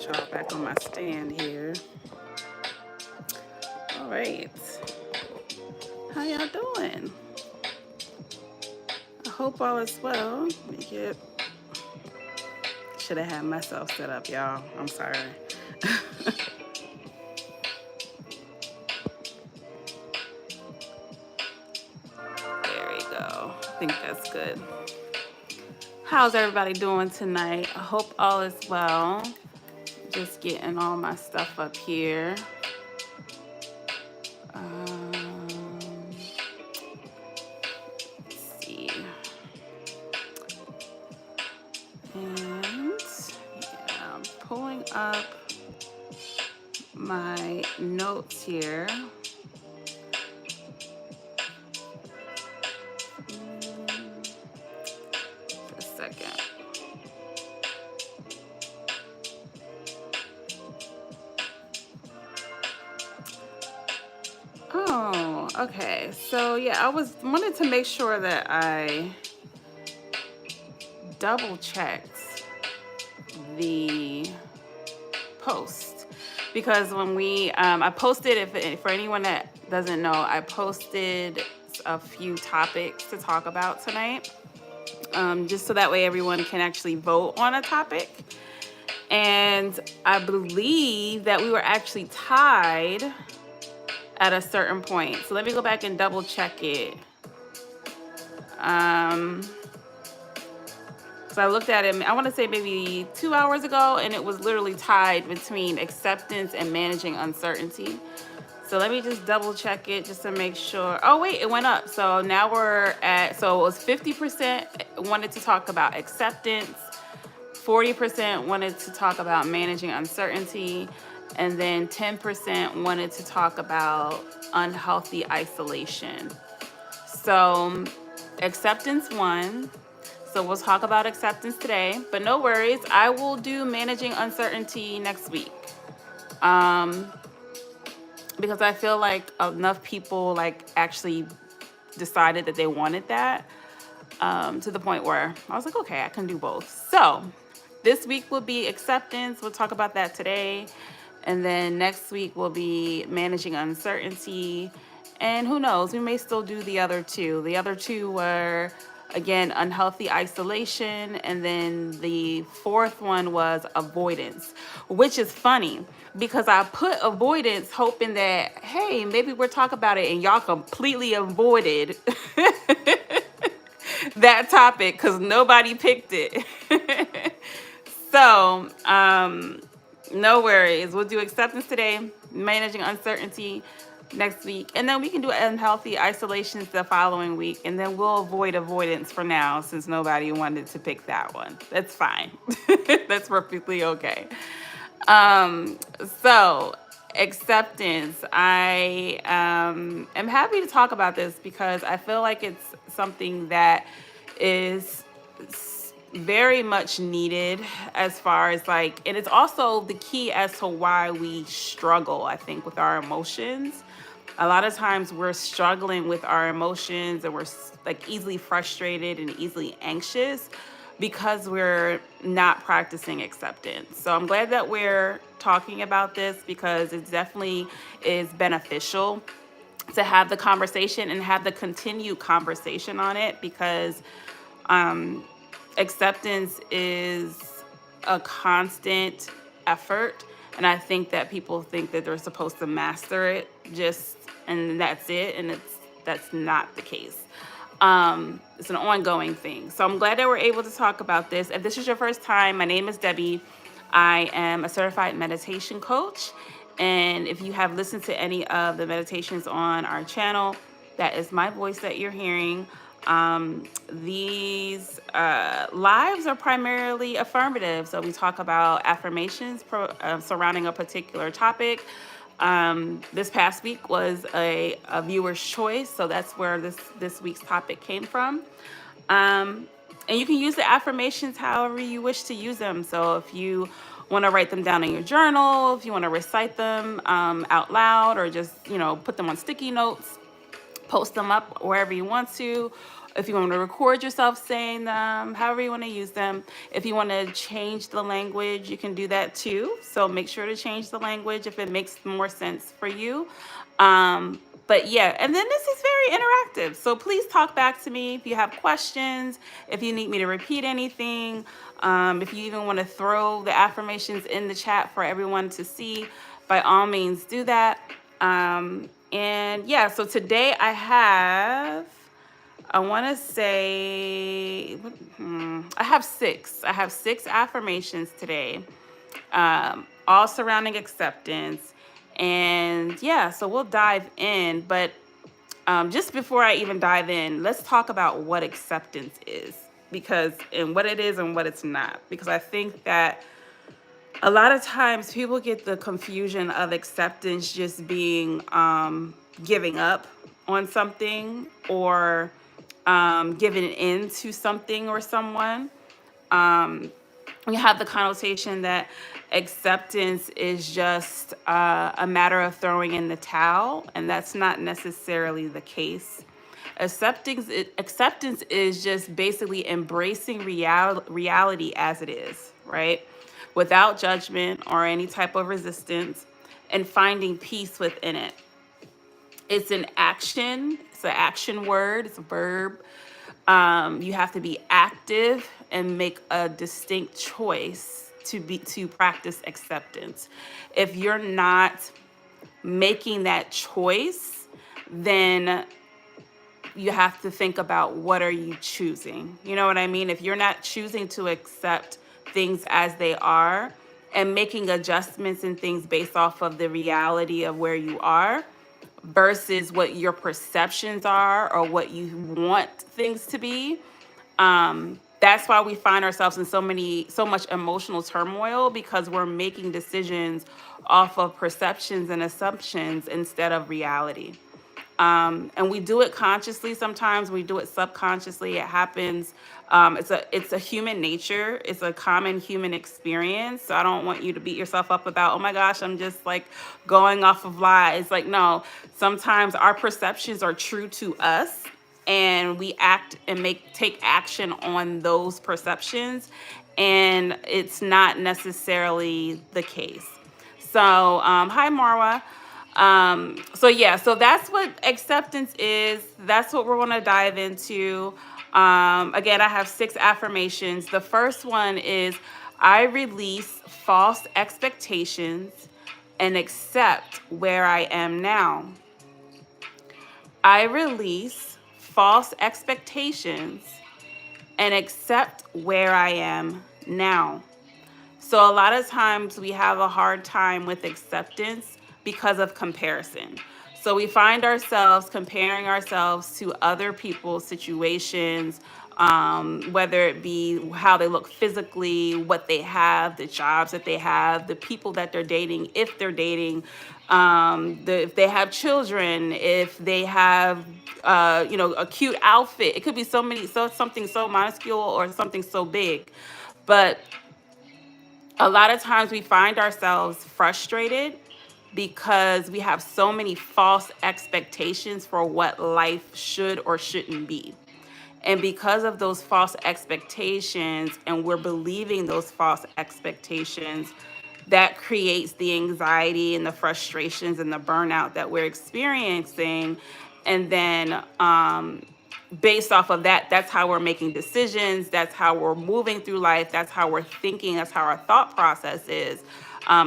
y'all back on my stand here. All right. How y'all doing? I hope all is well. Should have had myself set up, y'all. I'm sorry. There we go. I think that's good. How's everybody doing tonight? I hope all is well. Just getting all my stuff up here. Let's see. And yeah, I'm pulling up my notes here. A second. Oh, okay. So yeah, I wanted to make sure that I double checked the post, because when I posted, if for anyone that doesn't know, I posted a few topics to talk about tonight, just so that way everyone can actually vote on a topic. And I believe that we were actually tied at a certain point. So let me go back and double check it. So I looked at it, I want to say maybe 2 hours ago, and it was literally tied between acceptance and managing uncertainty. So let me just double check it just to make sure. Oh wait, it went up. So now so it was 50% wanted to talk about acceptance, 40% wanted to talk about managing uncertainty, and then 10% wanted to talk about unhealthy isolation. So acceptance won. So we'll talk about acceptance today, but no worries. I will do managing uncertainty next week. Because I feel like enough people actually decided that they wanted that, to the point where I was like, okay, I can do both. So this week will be acceptance. We'll talk about that today. And then next week will be managing uncertainty. And who knows, we may still do the other two. The other two were, again, unhealthy isolation. And then the fourth one was avoidance, which is funny because I put avoidance hoping that, hey, maybe we'll talk about it, and y'all completely avoided that topic because nobody picked it. So, no worries. We'll do acceptance today, managing uncertainty next week, and then we can do unhealthy isolations the following week, and then we'll avoid avoidance for now since nobody wanted to pick that one. That's fine. That's perfectly okay. So acceptance. I am happy to talk about this because I feel like it's something that is very much needed as far as and it's also the key as to why we struggle, I think, with our emotions. A lot of times we're struggling with our emotions and we're easily frustrated and easily anxious because we're not practicing acceptance. So I'm glad that we're talking about this because it definitely is beneficial to have the conversation and have the continued conversation on it, because acceptance is a constant effort. And I think that people think that they're supposed to master it and that's it. And that's not the case. It's an ongoing thing. So I'm glad that we're able to talk about this. If this is your first time, my name is Debbie. I am a certified meditation coach. And if you have listened to any of the meditations on our channel, that is my voice that you're hearing. These lives are primarily affirmative. So we talk about affirmations surrounding a particular topic. This past week was a viewer's choice, so that's where this week's topic came from. And you can use the affirmations however you wish to use them. So if you want to write them down in your journal, if you want to recite them out loud, or just put them on sticky notes, post them up wherever you want to. If you want to record yourself saying them, however you want to use them. If you want to change the language, you can do that too. So make sure to change the language if it makes more sense for you. But yeah, and then this is very interactive. So please talk back to me if you have questions, if you need me to repeat anything, if you even want to throw the affirmations in the chat for everyone to see, by all means do that. And yeah, so today I want to say, I have six. I have six affirmations today, all surrounding acceptance. And yeah, so we'll dive in. But just before I even dive in, let's talk about what acceptance is, and what it is and what it's not. Because I think that a lot of times people get the confusion of acceptance just being giving up on something, or giving in to something or someone. We have the connotation that acceptance is just a matter of throwing in the towel, and that's not necessarily the case. Acceptance is just basically embracing reality as it is, right? Without judgment or any type of resistance, and finding peace within it. It's an action. It's an action word. It's a verb. You have to be active and make a distinct choice to practice acceptance. If you're not making that choice, then you have to think about, what are you choosing? You know what I mean? If you're not choosing to accept things as they are and making adjustments and things based off of the reality of where you are versus what your perceptions are or what you want things to be, that's why we find ourselves in so much emotional turmoil, because we're making decisions off of perceptions and assumptions instead of reality. And we do it consciously sometimes, we do it subconsciously. It happens. It's a human nature. It's a common human experience. So I don't want you to beat yourself up about, oh my gosh, I'm just like going off of lies. Like, no, sometimes our perceptions are true to us, and we act and take action on those perceptions, and it's not necessarily the case. So hi Marwa. So yeah, so that's what acceptance is. That's what we're going to dive into. Again, I have six affirmations. The first one is, I release false expectations and accept where I am now. I release false expectations and accept where I am now. So a lot of times we have a hard time with acceptance because of comparison. So we find ourselves comparing ourselves to other people's situations, whether it be how they look physically, what they have, the jobs that they have, the people that they're dating, if they're dating, if they have children, if they have, a cute outfit. It could be something so minuscule or something so big. But a lot of times we find ourselves frustrated because we have so many false expectations for what life should or shouldn't be. And because of those false expectations, and we're believing those false expectations, that creates the anxiety and the frustrations and the burnout that we're experiencing. And then based off of that, that's how we're making decisions. That's how we're moving through life. That's how we're thinking. That's how our thought process is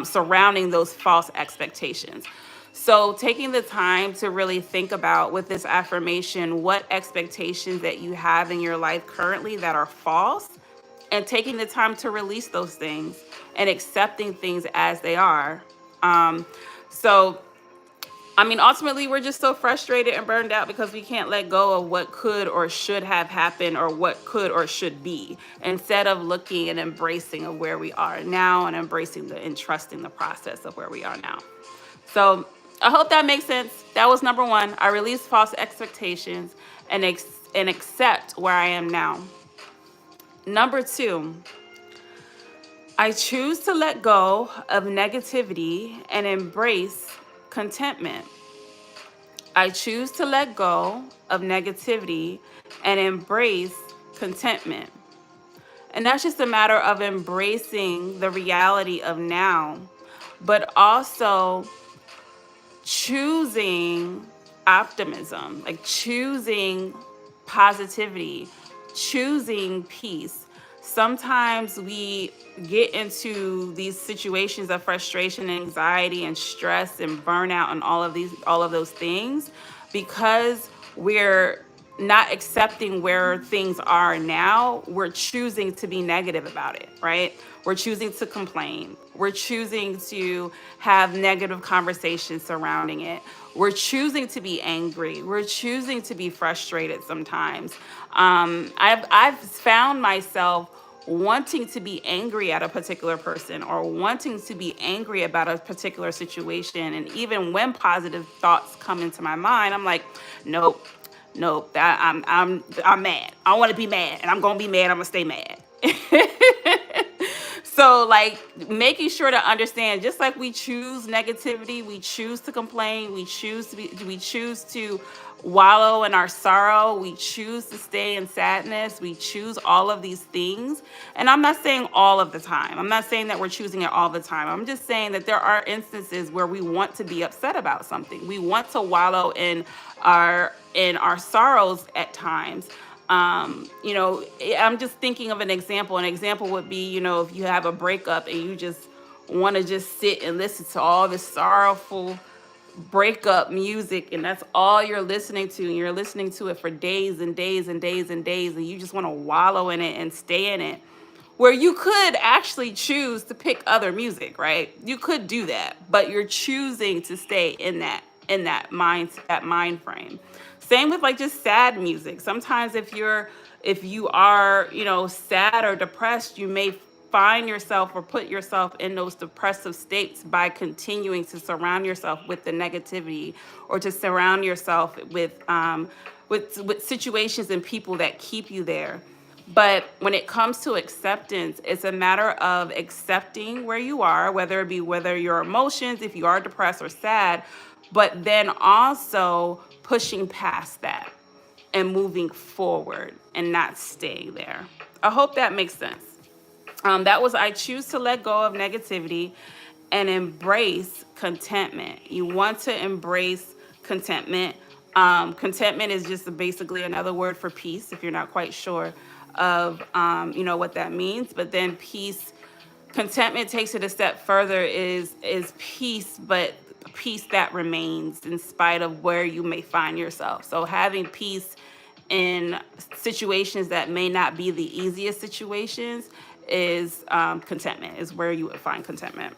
surrounding those false expectations. So taking the time to really think about, with this affirmation, what expectations that you have in your life currently that are false, and taking the time to release those things and accepting things as they are. So I mean, ultimately, we're just so frustrated and burned out because we can't let go of what could or should have happened, or what could or should be, instead of looking and embracing of where we are now, and embracing and trusting the process of where we are now. So I hope that makes sense. That was number one. I release false expectations and accept where I am now. Number two, I choose to let go of negativity and embrace contentment. I choose to let go of negativity and embrace contentment. And that's just a matter of embracing the reality of now, but also choosing optimism, like choosing positivity, choosing peace. Sometimes we get into these situations of frustration, anxiety, and stress and burnout and all of those things because we're not accepting where things are now. We're choosing to be negative about it, right? We're choosing to complain. We're choosing to have negative conversations surrounding it. We're choosing to be angry. We're choosing to be frustrated sometimes. I've found myself wanting to be angry at a particular person or wanting to be angry about a particular situation. And even when positive thoughts come into my mind, I'm like, nope, nope, I'm mad. I want to be mad, and I'm gonna be mad. I'm gonna stay mad. So, like, making sure to understand, just like we choose negativity, we choose to complain, we choose to wallow in our sorrow, we choose to stay in sadness, we choose all of these things. And I'm not saying all of the time. I'm not saying that we're choosing it all the time. I'm just saying that there are instances where we want to be upset about something. We want to wallow in our sorrows at times. I'm just thinking of an example. An example would be, if you have a breakup and you just want to just sit and listen to all this sorrowful breakup music, and that's all you're listening to, and you're listening to it for days and days and days and days, and you just want to wallow in it and stay in it. Where you could actually choose to pick other music, right? You could do that, but you're choosing to stay in that mind frame. Same with like just sad music. Sometimes if you are, sad or depressed, you may find yourself or put yourself in those depressive states by continuing to surround yourself with the negativity, or to surround yourself with situations and people that keep you there. But when it comes to acceptance, it's a matter of accepting where you are, whether your emotions, if you are depressed or sad, but then also pushing past that and moving forward and not staying there. I hope that makes sense. That was I choose to let go of negativity and embrace contentment. You want to embrace contentment. Contentment is just basically another word for peace, if you're not quite sure of what that means. But then peace, contentment takes it a step further, is peace, but peace that remains in spite of where you may find yourself. So having peace in situations that may not be the easiest situations is contentment, is where you would find contentment.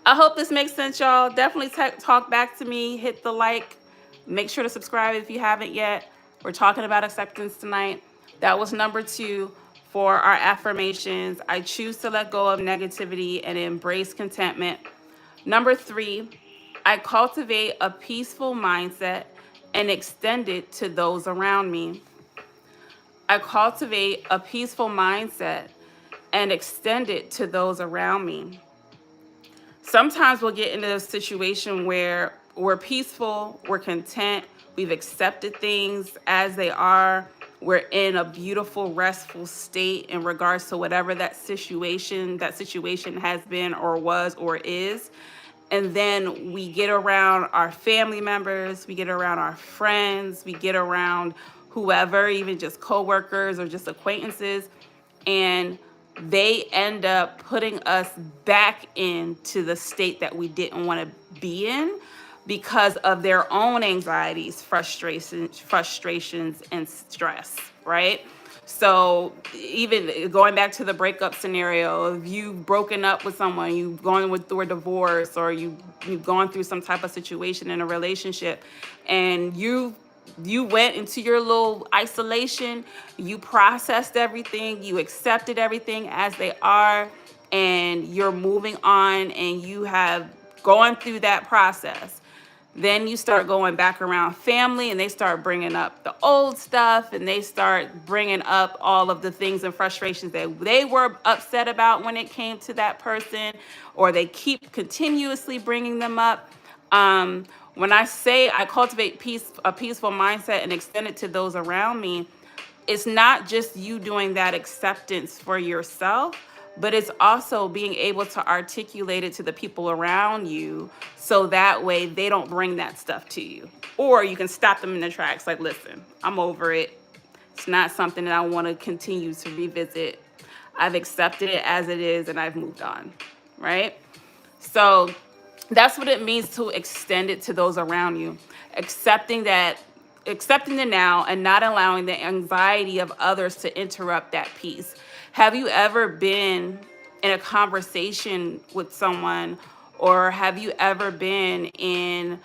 I hope this makes sense, y'all. Definitely talk back to me. Hit the like. Make sure to subscribe if you haven't yet. We're talking about acceptance tonight. That was number 2 for our affirmations. I choose to let go of negativity and embrace contentment. Number 3, I cultivate a peaceful mindset and extend it to those around me. I cultivate a peaceful mindset and extend it to those around me. Sometimes we'll get into a situation where we're peaceful, we're content, we've accepted things as they are, we're in a beautiful, restful state in regards to whatever that situation has been or was or is. And then we get around our family members, we get around our friends, we get around whoever, even just coworkers or just acquaintances, and they end up putting us back into the state that we didn't want to be in because of their own anxieties, frustrations, and stress, right? So even going back to the breakup scenario, if you've broken up with someone, you've gone through a divorce, or you've gone through some type of situation in a relationship, and you went into your little isolation, you processed everything, you accepted everything as they are, and you're moving on, and you have gone through that process. Then you start going back around family, and they start bringing up the old stuff, and they start bringing up all of the things and frustrations that they were upset about when it came to that person, or they keep continuously bringing them up. When I say I cultivate a peaceful mindset and extend it to those around me, it's not just you doing that acceptance for yourself, but it's also being able to articulate it to the people around you so that way they don't bring that stuff to you. Or you can stop them in their tracks, like, listen, I'm over it. It's not something that I want to continue to revisit. I've accepted it as it is and I've moved on, right? So that's what it means to extend it to those around you. Accepting the now and not allowing the anxiety of others to interrupt that peace. Have you ever been in a conversation with someone, or have you ever been in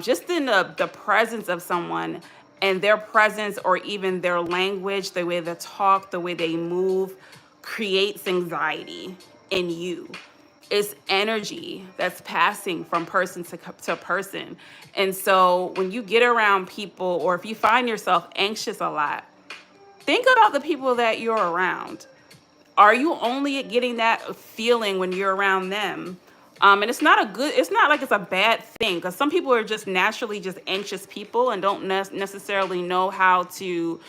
just in the presence of someone, and their presence or even their language, the way they talk, the way they move, creates anxiety in you? It's energy that's passing from person to person. And so when you get around people, or if you find yourself anxious a lot, think about the people that you're around. Are you only getting that feeling when you're around them? And it's not like it's a bad thing, because some people are just naturally just anxious people and don't necessarily know how to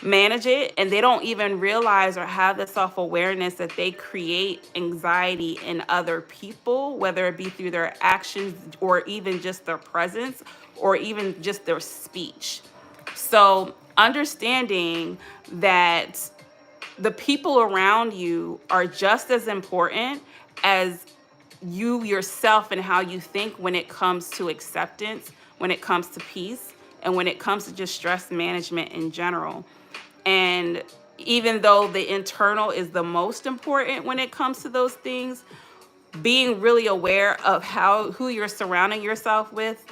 manage it, and they don't even realize or have the self-awareness that they create anxiety in other people, whether it be through their actions or even just their presence or even just their speech. So understanding that the people around you are just as important as you yourself and how you think when it comes to acceptance, when it comes to peace, and when it comes to just stress management in general. And even though the internal is the most important when it comes to those things, being really aware of who you're surrounding yourself with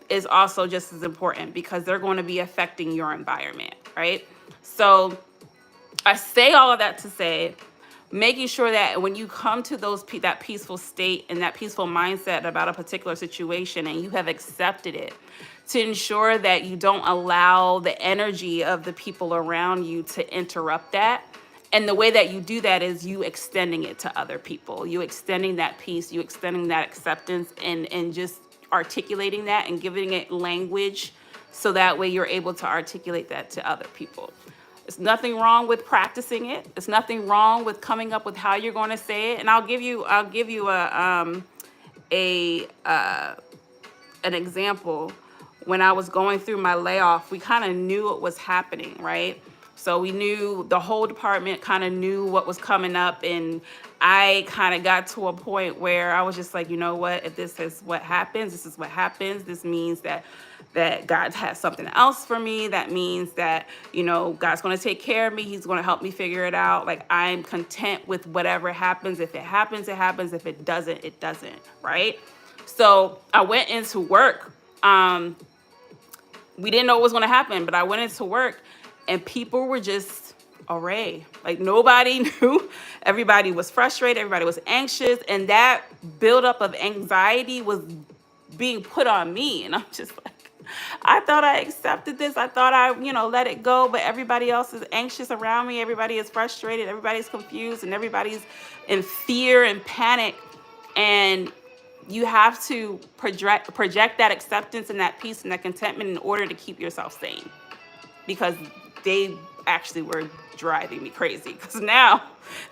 is also just as important, because they're going to be affecting your environment, right? So I say all of that to say, making sure that when you come to that peaceful state and that peaceful mindset about a particular situation and you have accepted it, to ensure that you don't allow the energy of the people around you to interrupt that. And the way that you do that is you extending it to other people, you extending that peace, you extending that acceptance, and just articulating that and giving it language, so that way you're able to articulate that to other people. There's nothing wrong with practicing it. There's nothing wrong with coming up with how you're going to say it. And I'll give you an example. When I was going through my layoff, we kind of knew what was happening, right? So we knew, the whole department kind of knew what was coming up, and I kind of got to a point where I was just like, you know what, if this is what happens, this is what happens. This means that God has something else for me. That means that, God's going to take care of me. He's going to help me figure it out. Like, I'm content with whatever happens. If it happens, it happens. If it doesn't, it doesn't, right? So I went into work. We didn't know what was going to happen, but I went into work and people were just array. Like, nobody knew. Everybody was frustrated. Everybody was anxious. And that buildup of anxiety was being put on me. And I'm just like, I thought I accepted this. I thought I, let it go. But everybody else is anxious around me. Everybody is frustrated. Everybody's confused. And everybody's in fear and panic. And you have to project that acceptance and that peace and that contentment in order to keep yourself sane, because they actually were driving me crazy. Because now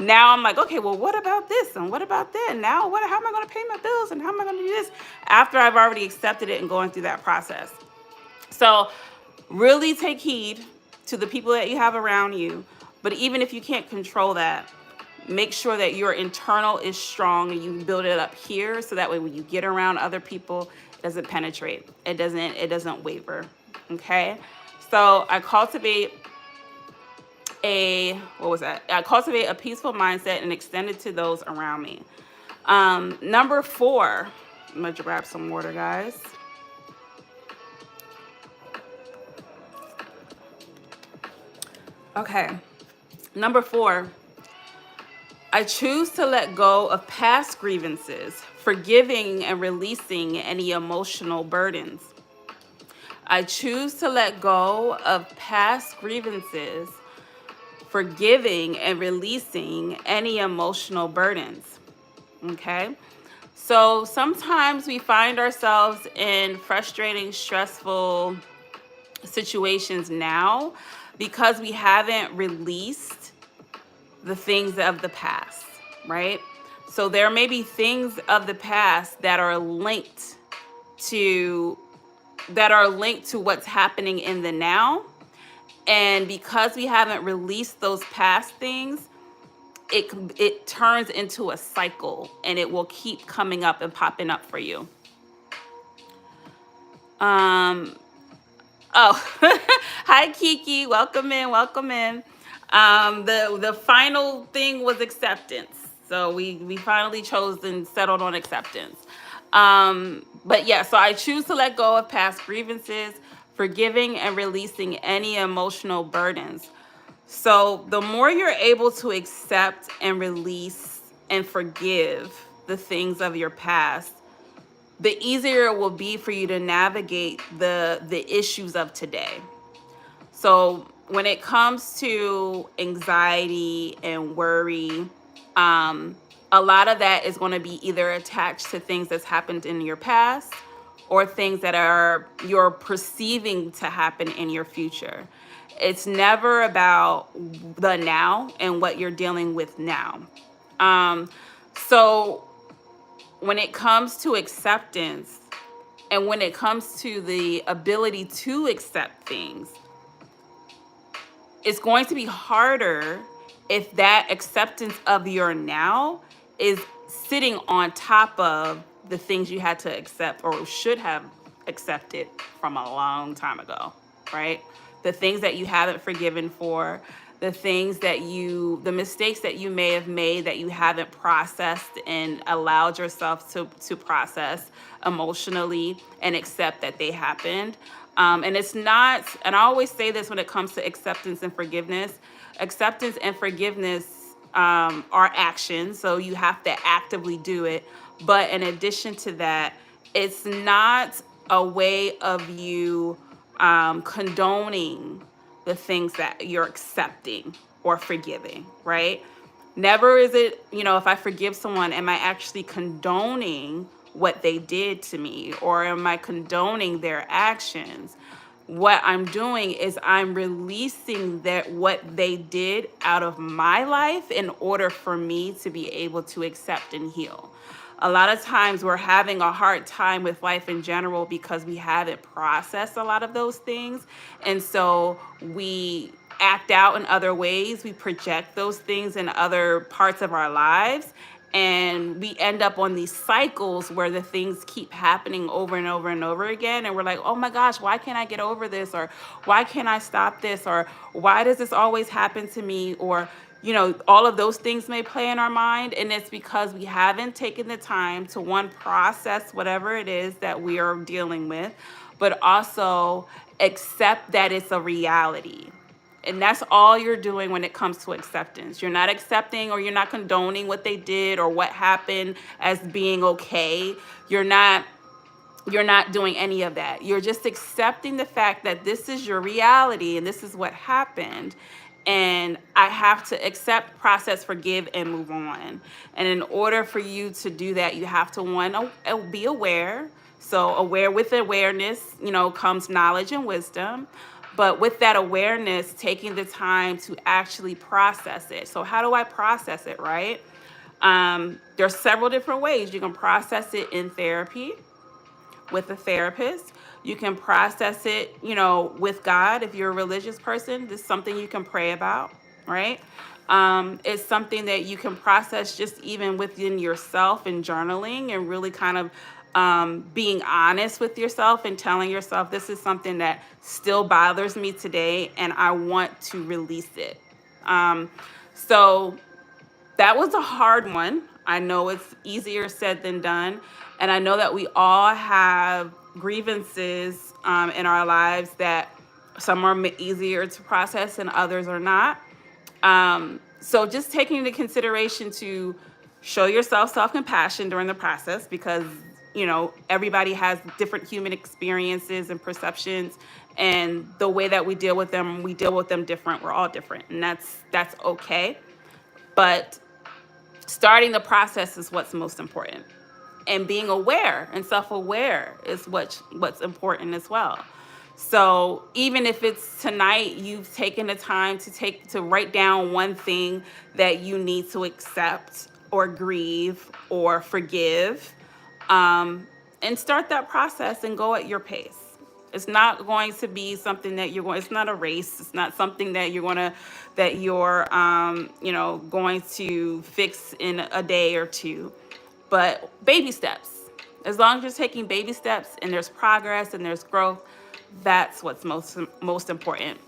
I'm like, okay, well, what about this and what about that? And now how am I going to pay my bills and how am I going to do this after I've already accepted it and going through that process? So really take heed to the people that you have around you. But even if you can't control that, make sure that your internal is strong and you build it up here, so that way when you get around other people, it doesn't penetrate. It doesn't waver. Okay? So I cultivate a peaceful mindset and extend it to those around me. Number 4, I'm gonna grab some water, guys. Okay. Number 4, I choose to let go of past grievances, forgiving and releasing any emotional burdens. I choose to let go of past grievances, forgiving and releasing any emotional burdens. Okay? So sometimes we find ourselves in frustrating, stressful situations now because we haven't released the things of the past, right? So there may be things of the past to that are linked to what's happening in the now. And because we haven't released those past things, it turns into a cycle and it will keep coming up and popping up for you. Um, Oh, hi Kiki, welcome in, welcome in. The final thing was acceptance, so we finally chose and settled on acceptance. But yeah, so I choose to let go of past grievances, forgiving and releasing any emotional burdens. So the more you're able to accept and release and forgive the things of your past, the easier it will be for you to navigate the issues of today. So when it comes to anxiety and worry, a lot of that is going to be either attached to things that's happened in your past or things that are you're perceiving to happen in your future. It's never about the now and what you're dealing with now. Um, so when it comes to acceptance and when it comes to the ability to accept things, it's going to be harder if that acceptance of your now is sitting on top of the things you had to accept or should have accepted from a long time ago, right? The things that you haven't forgiven for, the mistakes that you may have made that you haven't processed and allowed yourself to process emotionally and accept that they happened. And it's not, and I always say this when it comes to acceptance and forgiveness are actions. So you have to actively do it. But in addition to that, it's not a way of you condoning the things that you're accepting or forgiving, right? Never is it, if I forgive someone, am I actually condoning what they did to me or am I condoning their actions? What I'm doing is I'm releasing that what they did out of my life in order for me to be able to accept and heal. A lot of times we're having a hard time with life in general because we haven't processed a lot of those things. And so we act out in other ways. We project those things in other parts of our lives. And we end up on these cycles where the things keep happening over and over and over again. And we're like, oh my gosh, why can't I get over this? Or why can't I stop this? Or why does this always happen to me? Or, all of those things may play in our mind. And it's because we haven't taken the time to, one, process whatever it is that we are dealing with, but also accept that it's a reality. And that's all you're doing when it comes to acceptance. You're not accepting or you're not condoning what they did or what happened as being okay. You're not doing any of that. You're just accepting the fact that this is your reality and this is what happened. And I have to accept, process, forgive, and move on. And in order for you to do that, you have to, one, be aware. So with awareness, comes knowledge and wisdom. But with that awareness, taking the time to actually process it. So how do I process it, right? There's several different ways. You can process it in therapy with a therapist. You can process it, with God. If you're a religious person, this is something you can pray about, right? It's something that you can process just even within yourself and journaling and really kind of being honest with yourself and telling yourself this is something that still bothers me today and I want to release it. So that was a hard one. I know it's easier said than done. And I know that we all have grievances in our lives that some are easier to process and others are not. So just taking into consideration to show yourself self-compassion during the process because, everybody has different human experiences and perceptions and the way that we deal with them different. We're all different and that's okay. But starting the process is what's most important. and being aware and self-aware is what's important as well. So even if it's tonight, you've taken the time to write down one thing that you need to accept or grieve or forgive, and start that process and go at your pace. It's not going to be something that you're going. It's not a race. It's not something that you're going to fix in a day or two. But baby steps. As long as you're taking baby steps and there's progress and there's growth, that's what's most important.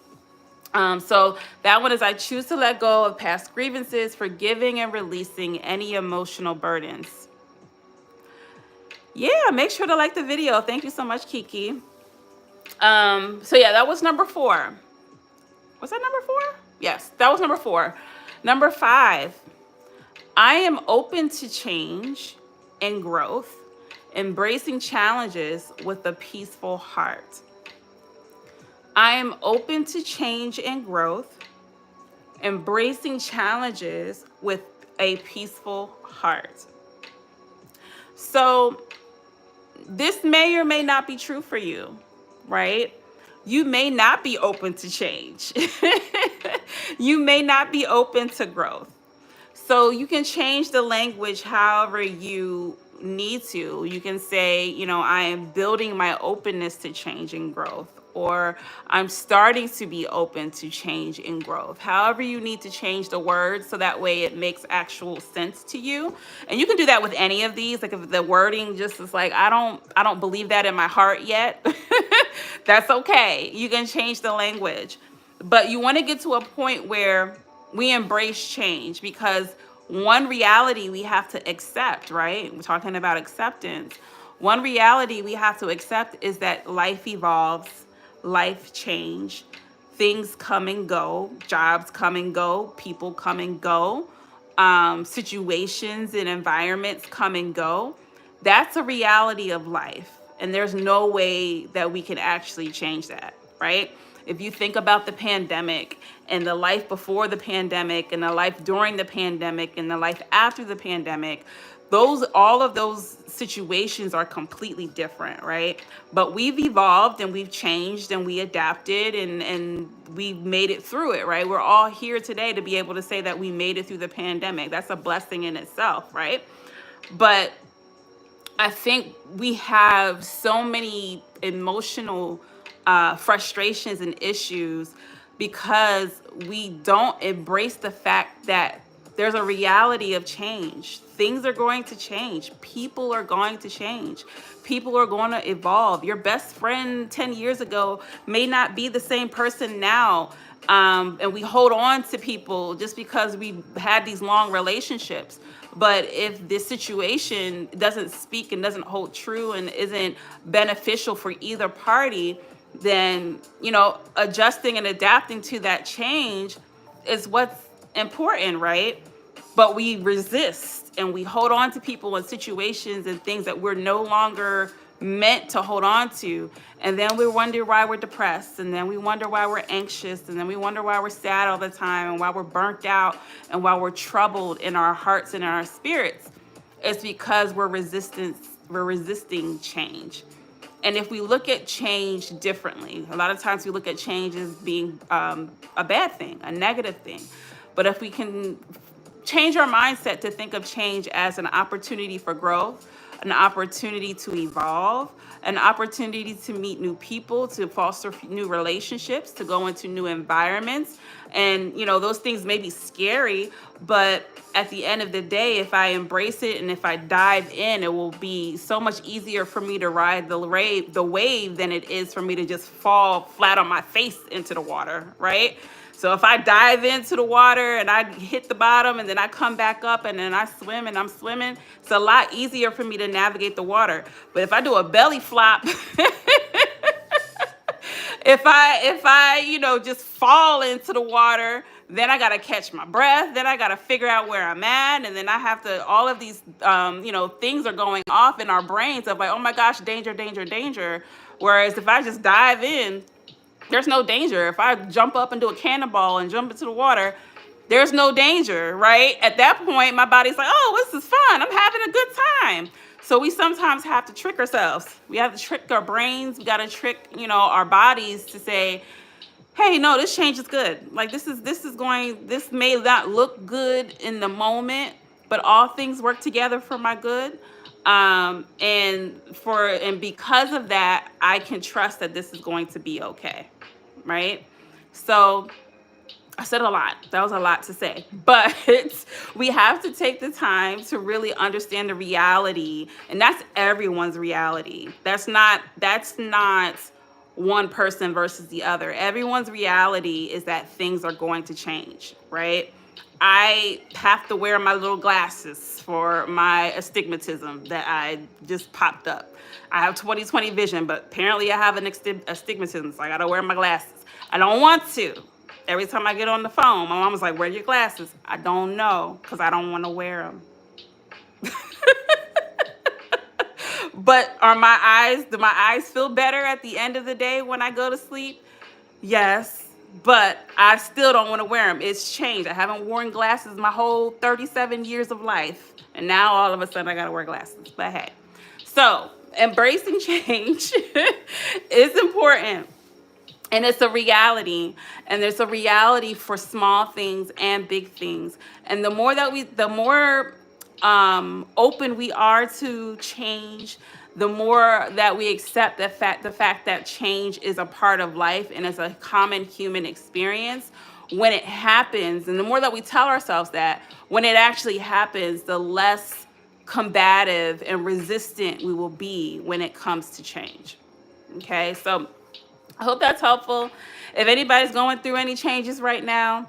So that one is, I choose to let go of past grievances, forgiving and releasing any emotional burdens. Yeah, make sure to like the video. Thank you so much, Kiki. So yeah, that was number 4. Was that number 4? Yes, that was number 4. Number 5, I am open to change and growth, embracing challenges with a peaceful heart. I am open to change and growth, embracing challenges with a peaceful heart. So this may or may not be true for you, right? You may not be open to change. You may not be open to growth. So you can change the language however you need to. You can say, I am building my openness to change and growth, or I'm starting to be open to change and growth. However you need to change the words so that way it makes actual sense to you. And you can do that with any of these. Like if the wording just is like, I don't believe that in my heart yet, that's okay. You can change the language. But you want to get to a point where we embrace change, because one reality we have to accept, right? We're talking about acceptance. One reality we have to accept is that life evolves, life change, things come and go, jobs come and go, people come and go, situations and environments come and go. That's a reality of life. And there's no way that we can actually change that, right? If you think about the pandemic and the life before the pandemic and the life during the pandemic and the life after the pandemic, all of those situations are completely different, right? But we've evolved and we've changed and we adapted and we've made it through it, right? We're all here today to be able to say that we made it through the pandemic. That's a blessing in itself, right? But I think we have so many emotional frustrations and issues because we don't embrace the fact that there's a reality of change. Things are going to change. People are going to change. People are going to evolve. Your best friend 10 years ago may not be the same person now. And we hold on to people just because we had these long relationships. But if this situation doesn't speak and doesn't hold true and isn't beneficial for either party, then, adjusting and adapting to that change is what's important, right? But we resist and we hold on to people and situations and things that we're no longer meant to hold on to. And then we wonder why we're depressed, and then we wonder why we're anxious, and then we wonder why we're sad all the time, and why we're burnt out, and why we're troubled in our hearts and in our spirits. It's because we're resisting change. And if we look at change differently, a lot of times we look at change as being a bad thing, a negative thing. But if we can change our mindset to think of change as an opportunity for growth, an opportunity to evolve, an opportunity to meet new people, to foster new relationships, to go into new environments. And, those things may be scary, but at the end of the day, if I embrace it and if I dive in, it will be so much easier for me to ride the wave than it is for me to just fall flat on my face into the water, right? So if I dive into the water and I hit the bottom and then I come back up and then I swim and I'm swimming, it's a lot easier for me to navigate the water. But if I do a belly flop, if I just fall into the water, then I got to catch my breath. Then I got to figure out where I'm at. And then I have to, all of these, things are going off in our brains of like, oh my gosh, danger, danger, danger. Whereas if I just dive in, there's no danger. If I jump up and do a cannonball and jump into the water, there's no danger, right? At that point, my body's like, oh, this is fun. I'm having a good time. So we sometimes have to trick ourselves. We have to trick our brains. We got to trick, our bodies to say, hey, no, this change is good. Like this may not look good in the moment, but all things work together for my good. And because of that, I can trust that this is going to be okay. Right. So I said a lot. That was a lot to say. But we have to take the time to really understand the reality. And that's everyone's reality. That's not one person versus the other. Everyone's reality is that things are going to change, right? I have to wear my little glasses for my astigmatism that I just popped up. I have 20/20 vision, but apparently I have an astigmatism, so I gotta wear my glasses. I don't want to. Every time I get on the phone, my mom was like, "Where are your glasses?" I don't know because I don't want to wear them. But do my eyes feel better at the end of the day when I go to sleep? Yes, but I still don't want to wear them. It's changed. I haven't worn glasses my whole 37 years of life. And now all of a sudden I got to wear glasses. But hey, so embracing change is important. And it's a reality. And there's a reality for small things and big things. And the more open we are to change, the more that we accept the fact that change is a part of life and is a common human experience when it happens, and the more that we tell ourselves that when it actually happens, the less combative and resistant we will be when it comes to change. Okay, so I hope that's helpful. If anybody's going through any changes right now,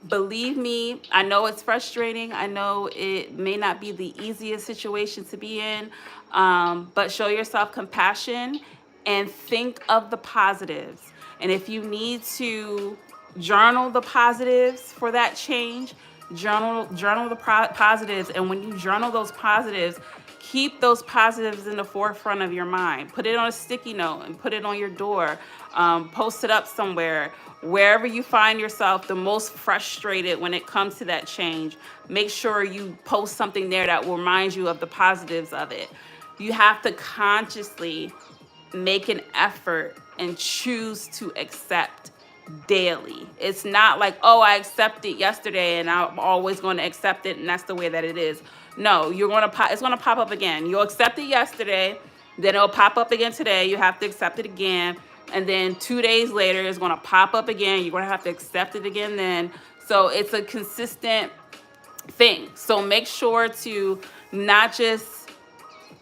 believe me, I know it's frustrating. I know it may not be the easiest situation to be in, but show yourself compassion and think of the positives. And if you need to journal the positives for that change, journal the positives. And when you journal those positives, keep those positives in the forefront of your mind. Put it on a sticky note and put it on your door. Post it up somewhere. Wherever you find yourself the most frustrated when it comes to that change, make sure you post something there that will remind you of the positives of it. You have to consciously make an effort and choose to accept daily. It's not like, oh, I accepted yesterday and I'm always going to accept it and that's the way that it is. No, it's going to pop up again. You'll accept it yesterday, then it'll pop up again today. You have to accept it again. And then 2 days later, it's going to pop up again. You're going to have to accept it again then. So it's a consistent thing. So make sure to not just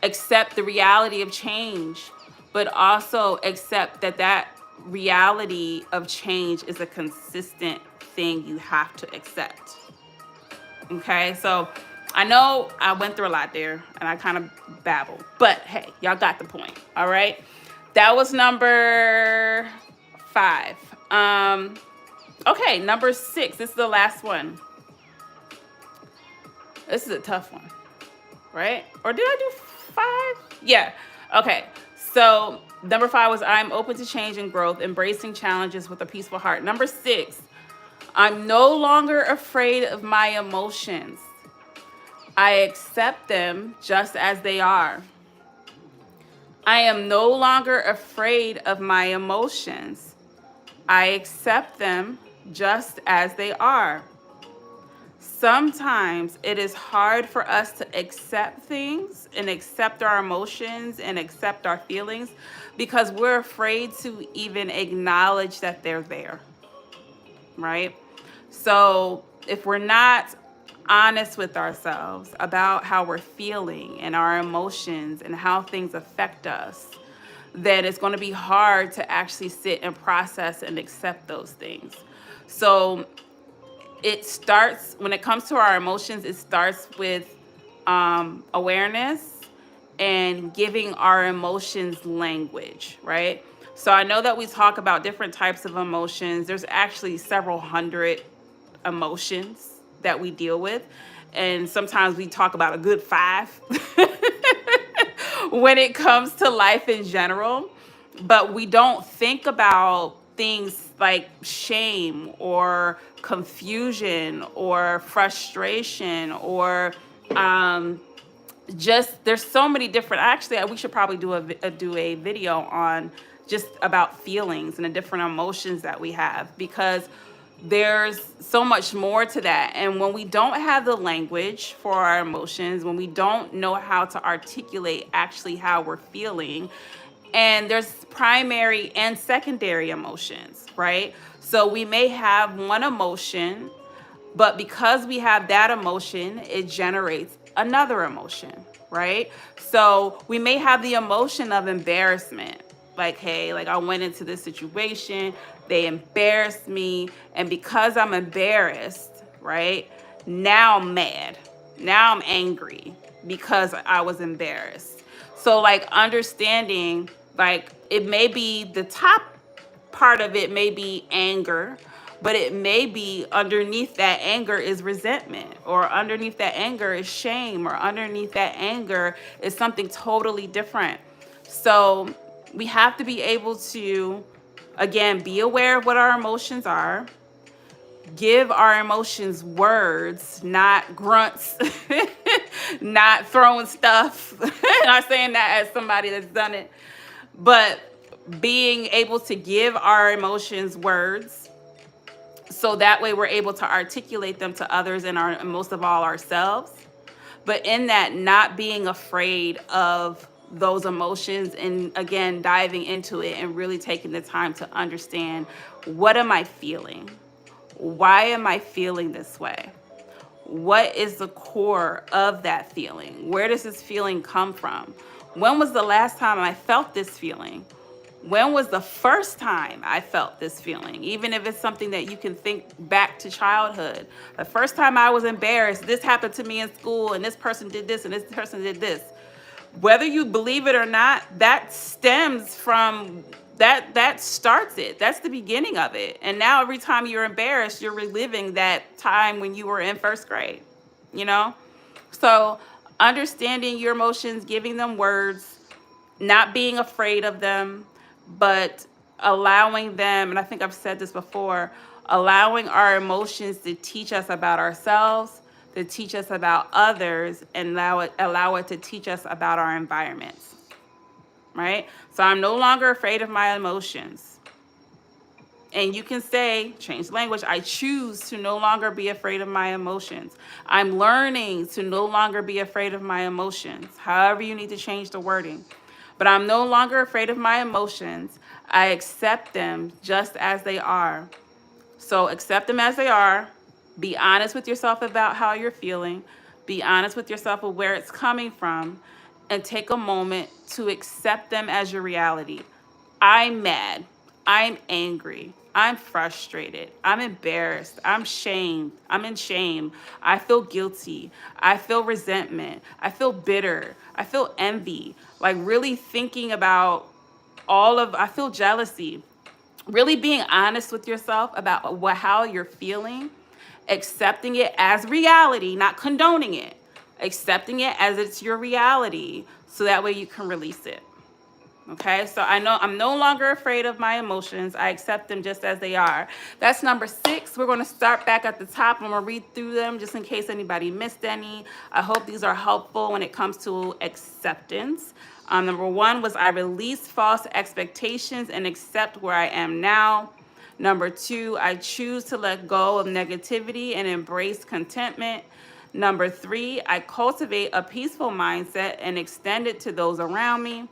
accept the reality of change, but also accept that reality of change is a consistent thing you have to accept. Okay, so I know I went through a lot there and I kind of babbled, but hey, y'all got the point. All right, that was number 5. Okay, number 6. This is the last one. This is a tough one, right? Or did I do 5? Yeah. Okay. So number 5 was I'm open to change and growth, embracing challenges with a peaceful heart. Number 6, I'm no longer afraid of my emotions. I accept them just as they are. I am no longer afraid of my emotions. I accept them just as they are. Sometimes it is hard for us to accept things and accept our emotions and accept our feelings because we're afraid to even acknowledge that they're there, right? So if we're not honest with ourselves about how we're feeling and our emotions and how things affect us, then it's going to be hard to actually sit and process and accept those things. So when it comes to our emotions, it starts with awareness and giving our emotions language, right? So I know that we talk about different types of emotions. There's actually several hundred emotions that we deal with. And sometimes we talk about a good 5 when it comes to life in general. But we don't think about things like shame or confusion or frustration or just there's so many different, actually we should probably do a video on just about feelings and the different emotions that we have, because there's so much more to that. And when we don't have the language for our emotions, when we don't know how to articulate actually how we're feeling, and there's primary and secondary emotions, right? So we may have one emotion, but because we have that emotion, it generates another emotion, right? So we may have the emotion of embarrassment. Like, hey, like I went into this situation, they embarrassed me. And because I'm embarrassed, right? Now I'm mad. Now I'm angry because I was embarrassed. So, like, understanding, like, it may be the top part of it may be anger, but it may be underneath that anger is resentment, or underneath that anger is shame, or underneath that anger is something totally different. So we have to be able to, again, be aware of what our emotions are, give our emotions words, not grunts, not throwing stuff. Not saying that as somebody that's done it, but being able to give our emotions words, so that way we're able to articulate them to others and most of all ourselves. But in that, not being afraid of those emotions, and again, diving into it and really taking the time to understand, what am I feeling? Why am I feeling this way? What is the core of that feeling? Where does this feeling come from? When was the last time I felt this feeling? When was the first time I felt this feeling? Even if it's something that you can think back to childhood. The first time I was embarrassed, this happened to me in school, and this person did this, and this person did this. Whether you believe it or not, that stems from that starts it. That's the beginning of it. And now every time you're embarrassed, you're reliving that time when you were in first grade, you know? So understanding your emotions, giving them words, not being afraid of them, but allowing them, and I think I've said this before, allowing our emotions to teach us about ourselves, to teach us about others, and allow it to teach us about our environments, right? So I'm no longer afraid of my emotions. And you can say, change the language, I choose to no longer be afraid of my emotions. I'm learning to no longer be afraid of my emotions. However you need to change the wording. But I'm no longer afraid of my emotions. I accept them just as they are. So accept them as they are. Be honest with yourself about how you're feeling. Be honest with yourself of where it's coming from. And take a moment to accept them as your reality. I'm mad. I'm angry. I'm frustrated. I'm embarrassed. I'm shamed. I'm in shame. I feel guilty. I feel resentment. I feel bitter. I feel envy. Like, really thinking about I feel jealousy. Really being honest with yourself about how you're feeling, accepting it as reality, not condoning it, accepting it as it's your reality, so that way you can release it. Okay, so I know I'm no longer afraid of my emotions. I accept them just as they are. That's number 6. We're going to start back at the top. I'm going to read through them just in case anybody missed any. I hope these are helpful when it comes to acceptance. Number 1 was, I release false expectations and accept where I am now. Number 2, I choose to let go of negativity and embrace contentment. Number 3, I cultivate a peaceful mindset and extend it to those around me.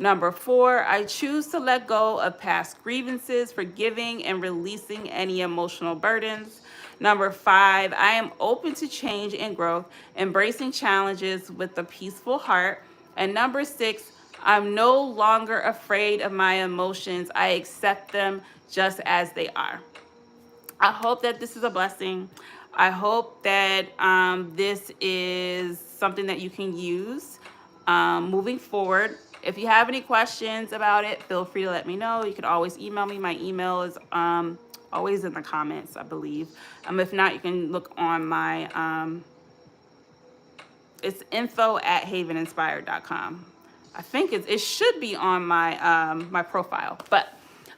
Number 4, I choose to let go of past grievances, forgiving and releasing any emotional burdens. Number 5, I am open to change and growth, embracing challenges with a peaceful heart. And number 6, I'm no longer afraid of my emotions. I accept them just as they are. I hope that this is a blessing. I hope that this is something that you can use moving forward. If you have any questions about it, feel free to let me know. You can always email me. My email is always in the comments, I believe. If not, you can look on my, it's info@haveninspired.com. I think it should be on my my profile. But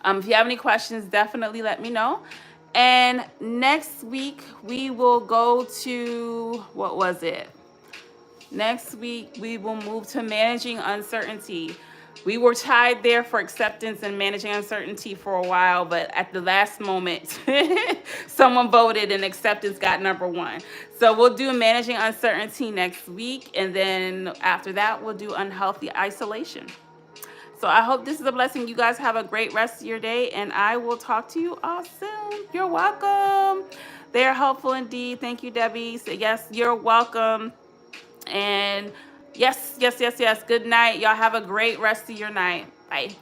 if you have any questions, definitely let me know. And next week we will go to, what was it? Next week, we will move to managing uncertainty. We were tied there for acceptance and managing uncertainty for a while, but at the last moment, someone voted and acceptance got number one. So we'll do managing uncertainty next week, and then after that, we'll do unhealthy isolation. So I hope this is a blessing. You guys have a great rest of your day, and I will talk to you all soon. You're welcome. They are helpful indeed. Thank you, Debbie. So yes, you're welcome. And yes, yes, yes, yes. Good night. Y'all have a great rest of your night. Bye.